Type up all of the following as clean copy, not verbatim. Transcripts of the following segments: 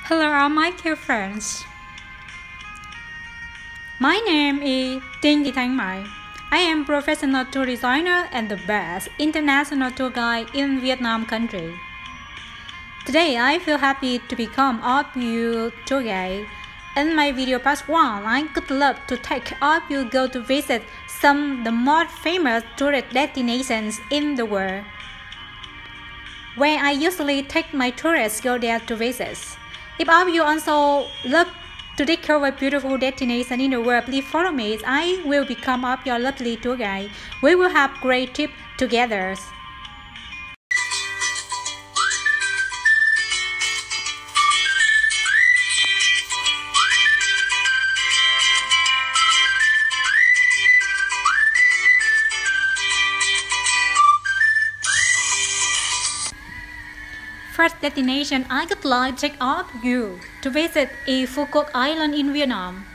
Hello, all my dear friends. My name is Tinh Thị Thanh Mai. I am professional tour designer and the best international tour guide in Vietnam country. Today, I feel happy to become all of you tour guide. In my video part 1, I would love to take all of you go to visit some of the most famous tourist destinations in the world, where I usually take my tourists go there to visit. If all of you also love to discover beautiful destinations in the world, please follow me. I will become of your lovely tour guide. We will have great trip together. First destination I would like to take all of you to visit is Phu Quoc Island in Vietnam.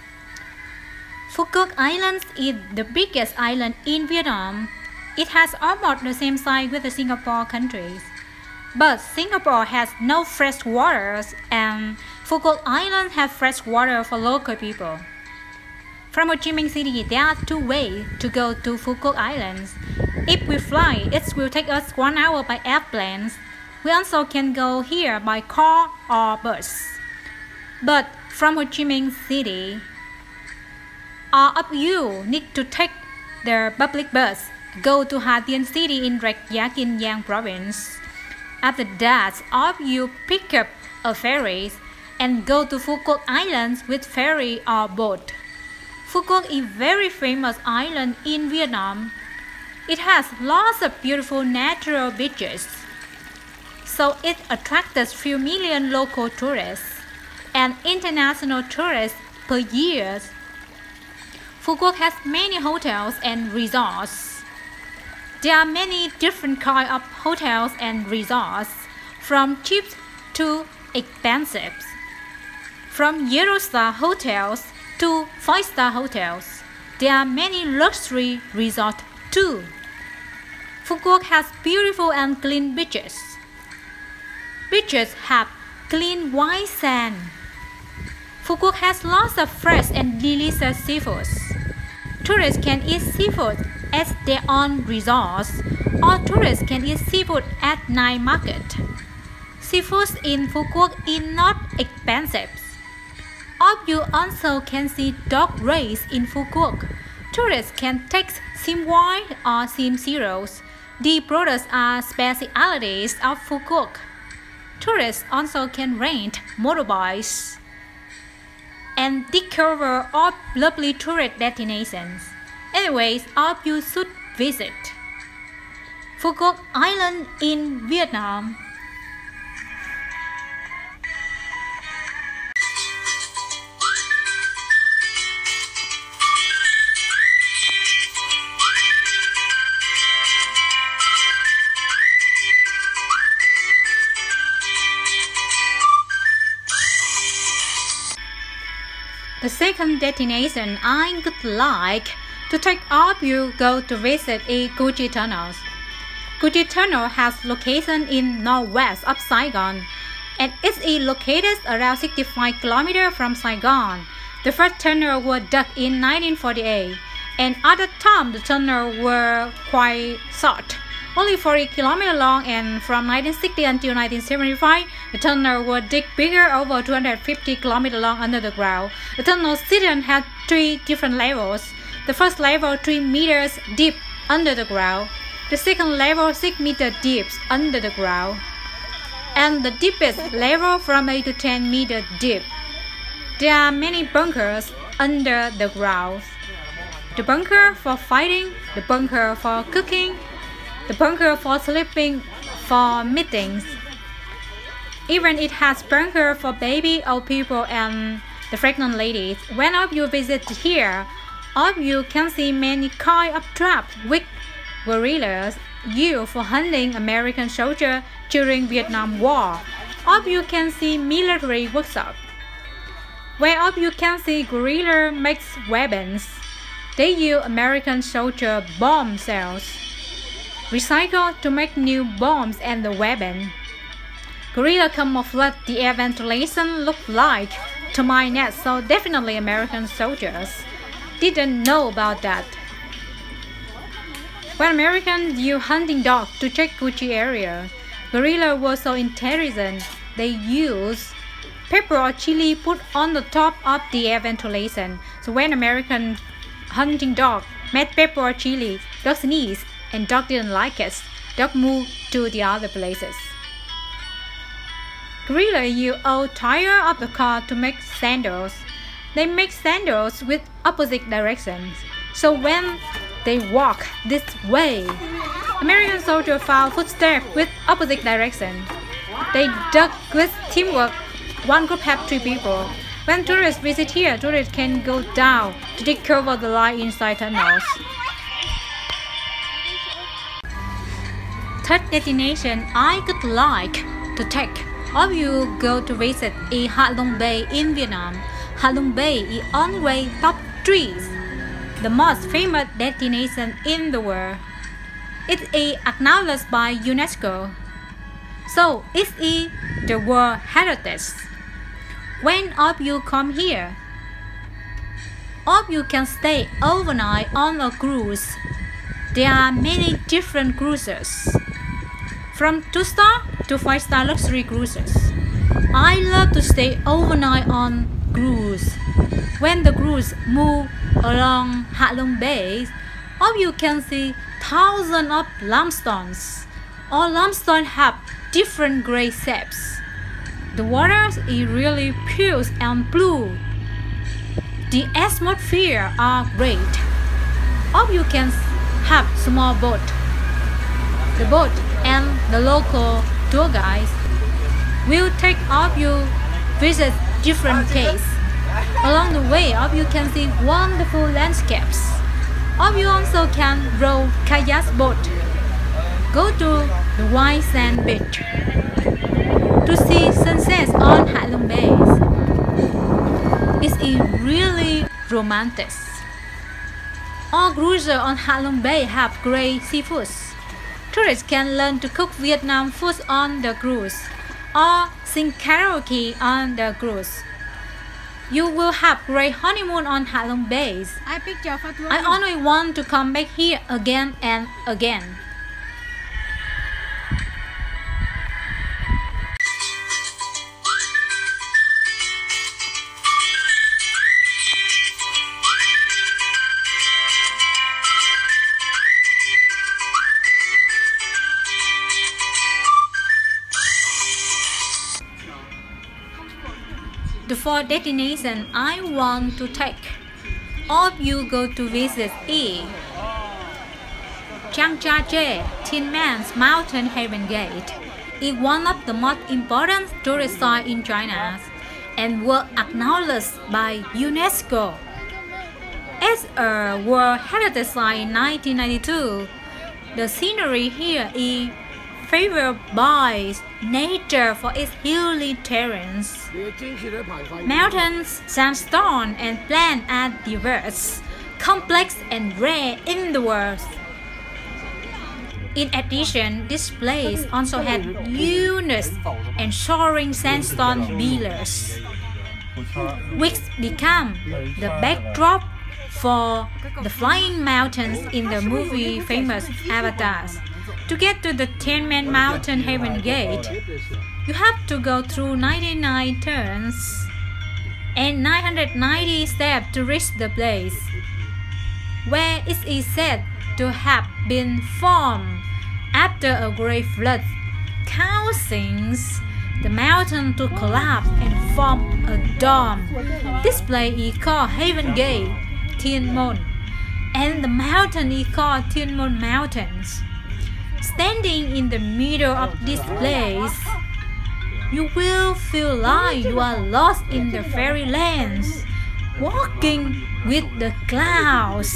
Phu Quoc Island is the biggest island in Vietnam. It has almost the same size with the Singapore country. But Singapore has no fresh waters and Phu Quoc Island has fresh water for local people. From Ho Chi Minh City, there are two ways to go to Phu Quoc Island. If we fly, it will take us 1 hour by airplane. We also can go here by car or bus. But from Ho Chi Minh City, all of you need to take the public bus, go to Hà Tiên City in Rạch Giá Kiên Giang province. After that, all of you pick up a ferry and go to Phu Quoc Island with ferry or boat. Phu Quoc is a very famous island in Vietnam. It has lots of beautiful natural beaches, so it attracts few million local tourists and international tourists per year. Phu Quoc has many hotels and resorts. There are many different kinds of hotels and resorts, from cheap to expensive, from 0-star hotels to 5-star hotels. There are many luxury resorts too. Phu Quoc has beautiful and clean beaches. Beaches have clean white sand. Phu Quoc has lots of fresh and delicious seafoods. Tourists can eat seafood at their own resorts, or tourists can eat seafood at night market. Seafood in Phu Quoc is not expensive. All of you also can see dog race in Phu Quoc. Tourists can take sim white or sim zeros. These products are specialities of Phu Quoc. Tourists also can rent motorbikes and discover all lovely tourist destinations. Anyways, all of you should visit Phu Quoc Island in Vietnam. The second destination I would like to take all of you go to visit is Quoc Tunnels. Quoc Tunnel has location in northwest of Saigon, and it is located around 65 km from Saigon. The first tunnel was dug in 1948, and at the time the tunnel were quite short, only 40 km long, and from 1960 until 1975, the tunnel was dig bigger, over 250 km long under the ground. The tunnel system had 3 different levels. The first level 3 meters deep under the ground. The second level 6 meters deep under the ground. And the deepest level from 8 to 10 meters deep. There are many bunkers under the ground. The bunker for fighting, the bunker for cooking, the bunker for sleeping, for meetings. Even it has bunker for baby, old people, and the pregnant ladies. When all of you visit here, all of you can see many kinds of traps with guerrillas used for hunting American soldiers during Vietnam War. All of you can see military workshops, where all of you can see guerrilla makes weapons. They use American soldier bomb cells recycled to make new bombs and the weapon. Gorilla camouflage the air ventilation looked like termite nets, so definitely American soldiers didn't know about that. When Americans used hunting dogs to check Gucci area, guerrillas were so intelligent they used pepper or chili put on the top of the air ventilation. So when American hunting dog met pepper or chili, dog sneezed and dog didn't like it. Dog moved to the other places. Guerrillas use old tire of the car to make sandals. They make sandals with opposite directions. So when they walk this way, American soldiers found footsteps with opposite direction. They dug with teamwork. One group have 3 people. When tourists visit here, tourists can go down to discover the light inside tunnels. Third destination I would like to take. All of you go to visit is Ha Long Bay in Vietnam. Ha Long Bay is always top 3, the most famous destination in the world. It is acknowledged by UNESCO. So it is the World Heritage. When all of you come here, all of you can stay overnight on a cruise. There are many different cruises, from 2-star to 5-star luxury cruises. I love to stay overnight on cruise. When the cruise move along Ha Long Bay, all of you can see thousands of limstones. All limestone have different gray shapes. The water is really pure and blue. The atmosphere are great. All you can have small boat. The boat and the local tour guides will take all of you visit different caves. Along the way, all of you can see wonderful landscapes. All of you also can row kayak boat. Go to the white sand beach to see sunsets on Ha Long Bay. It is really romantic. All cruisers on Ha Long Bay have great seafoods. Tourists can learn to cook Vietnam food on the cruise or sing karaoke on the cruise. You will have great honeymoon on Ha Long Bay. I only want to come back here again and again. The fourth destination I want to take all of you go to visit is Chiang Cha-che, Tin Man's Mountain Heaven Gate. It's one of the most important tourist sites in China and was acknowledged by UNESCO as a World Heritage Site in 1992. The scenery here is favored by nature for its hilly terrains. Mountains, sandstone, and plants are diverse, complex, and rare in the world. In addition, this place also has unique and soaring sandstone pillars, which become the backdrop for the flying mountains in the movie famous Avatar. To get to the Tin Man Mountain Heaven Gate, you have to go through 99 turns and 990 steps to reach the place, where it is said to have been formed after a great flood, causing the mountain to collapse and form a dome. This place is called Heaven Gate, Tin Mon, and the mountain is called Tin Mon Mountains. Standing in the middle of this place, you will feel like you are lost in the fairylands, walking with the clouds,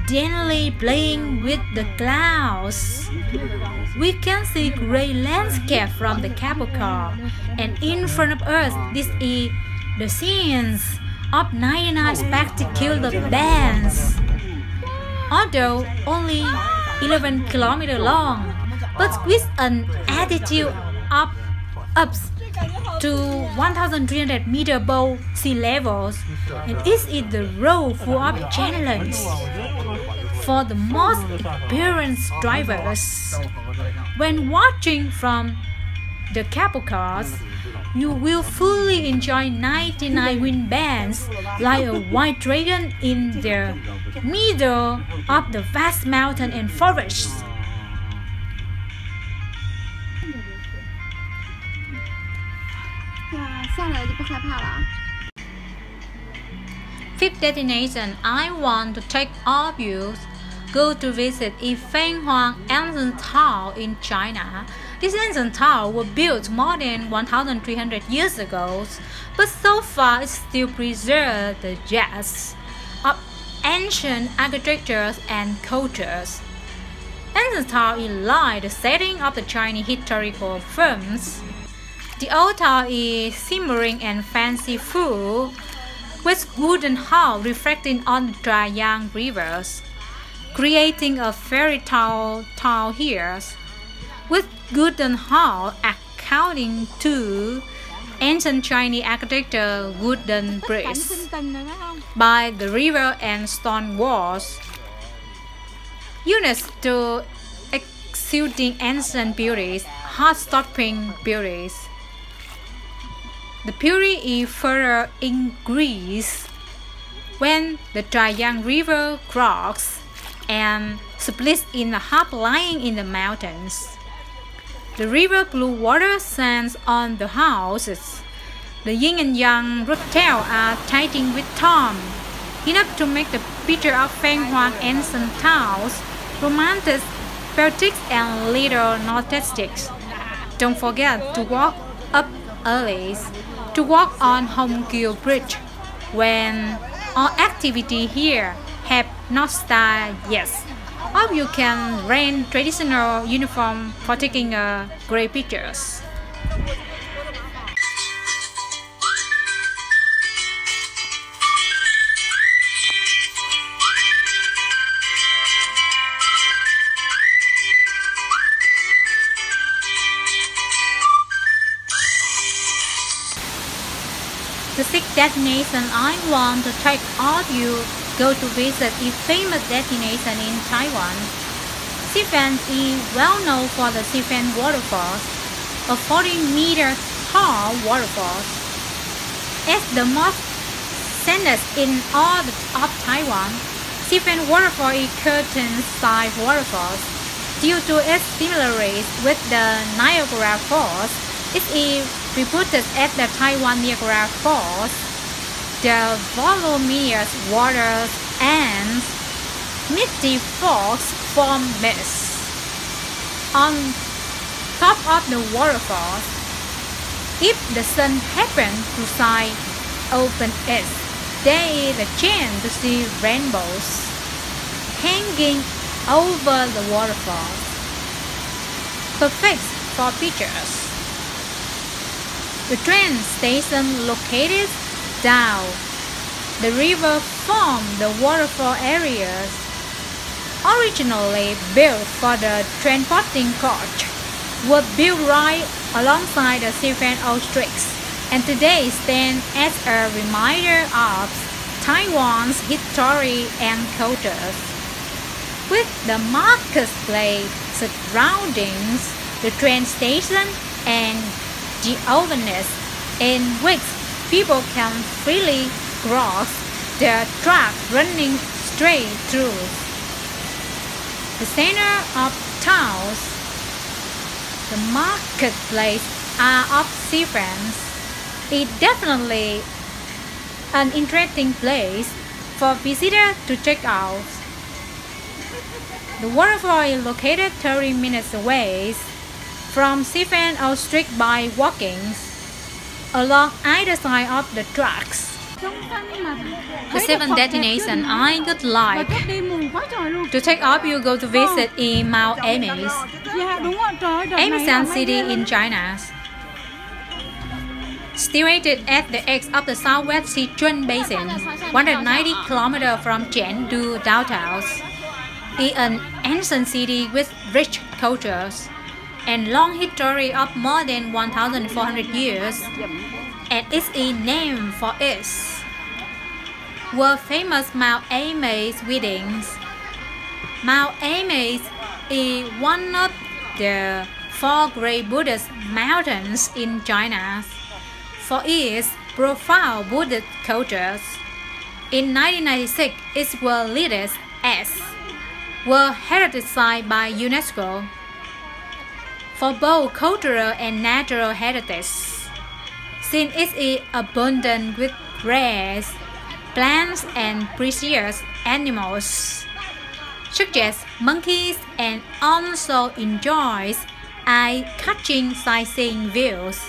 gently playing with the clouds. We can see great landscape from the cable car, and in front of us, this is the scenes of 99 spectacular bands. Although only 11 kilometers long, but with an altitude up to 1,300 meters above sea levels, and it is the road full of challenges for the most experienced drivers. When watching from the cable cars, you will fully enjoy 99 wind bands like a white dragon in the middle of the vast mountain and forests. Fifth destination I want to take all of you go to visit is Fenghuang Tao in China. This ancient town was built more than 1,300 years ago, but so far it still preserves the gems of ancient architectures and cultures. Ancient town is like the setting of the Chinese historical films. The old town is shimmering and fanciful, with wooden halls reflecting on the Taiwan rivers, creating a fairy tale town here, with wooden halls accounting to ancient Chinese architecture, wooden bridges by the river and stone walls, units to exuding ancient beauties, heart-stopping beauties. The beauty is further increased when the Taiwan River crosses and splits in half, lying in the mountains. The river blue water sands on the houses. The yin and yang rootels are tightened with time, enough to make the picture of Fenghuang ancient towns romantic, poetic, and little nostalgic. Don't forget to walk up early, to walk on Hongqiu Bridge when all activity here have not started yet. Or you can rent traditional uniform for taking great pictures. The sixth destination I want to take all of you go to visit is famous destination in Taiwan. Xifen is well known for the Xifen Waterfall, a 40-meter tall waterfall. As the most scenic in all of Taiwan, Xifen Waterfall is curtain-sized waterfall. Due to its similarities with the Niagara Falls, it is reputed as the Taiwan Niagara Falls. The voluminous waters and misty fogs form mist. On top of the waterfalls, if the sun happens to shine open it, there is a chance to see rainbows hanging over the waterfalls. Perfect for pictures. The train station located down the river formed the waterfall areas. Originally built for the transporting coach, were built right alongside the Xifen Old Streets, and today stand as a reminder of Taiwan's history and culture. With the marketplace surroundings the train station and the openness in which people can freely cross the track running straight through the center of towns. The marketplace of Xifen is definitely an interesting place for visitors to check out. The waterfall is located 30 minutes away from Xifen Old Street by walking along either side of the tracks. The seventh destination I would like to take up you go to visit is Mount Amis, Amisan City in China. Situated at the edge of the southwest Sichuan Basin, 190 km from Chengdu downtown, is an ancient city with rich cultures and long history of more than 1,400 years, and is named for its world-famous Mount Ameis weddings. Mount Ameis is one of the 4 great Buddhist mountains in China for its profound Buddhist cultures. In 1996, it was listed as World Heritage Site by UNESCO for both cultural and natural heritage, since it is abundant with rare plants and precious animals, such as monkeys, and also enjoys eye-catching sightseeing views,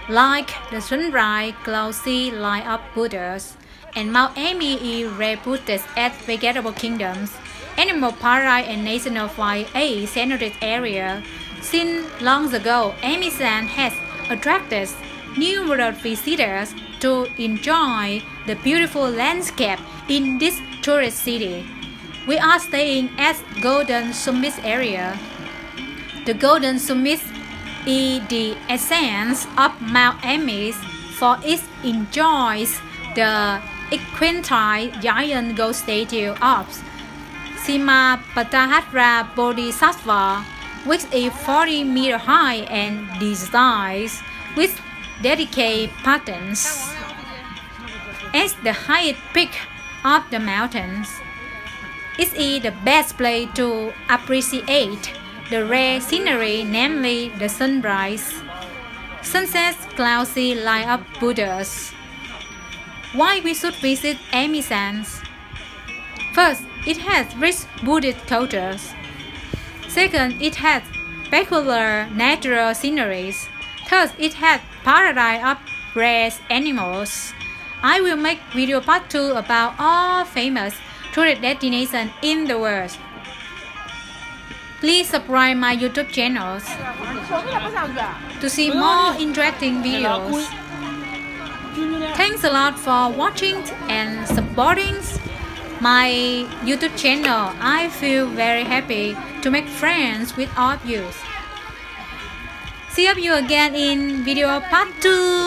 like the sunrise cloudy line of Buddhas, and Mount Amy is reputed as vegetable kingdoms, animal paradise, and national fly centered area. Since long ago, Amisan has attracted numerous visitors to enjoy the beautiful landscape in this tourist city. We are staying at Golden Summit area. The Golden Summit is the essence of Mount Amis, for it enjoys the equine giant gold statue of Simapatahara Bodhisattva, which is 40 meters high and designed with dedicated patterns. As the highest peak of the mountains, it is the best place to appreciate the rare scenery, namely the sunrise, sunset, cloudy line of Buddhas. Why we should visit Amisan? First, it has rich Buddhist cultures. Second, it has peculiar natural sceneries. Third, it has paradise of rare animals. I will make video part 2 about all famous tourist destinations in the world. Please subscribe my YouTube channels to see more interesting videos. Thanks a lot for watching and supporting my YouTube channel. I feel very happy to make friends with all of you. See you again in video part 2.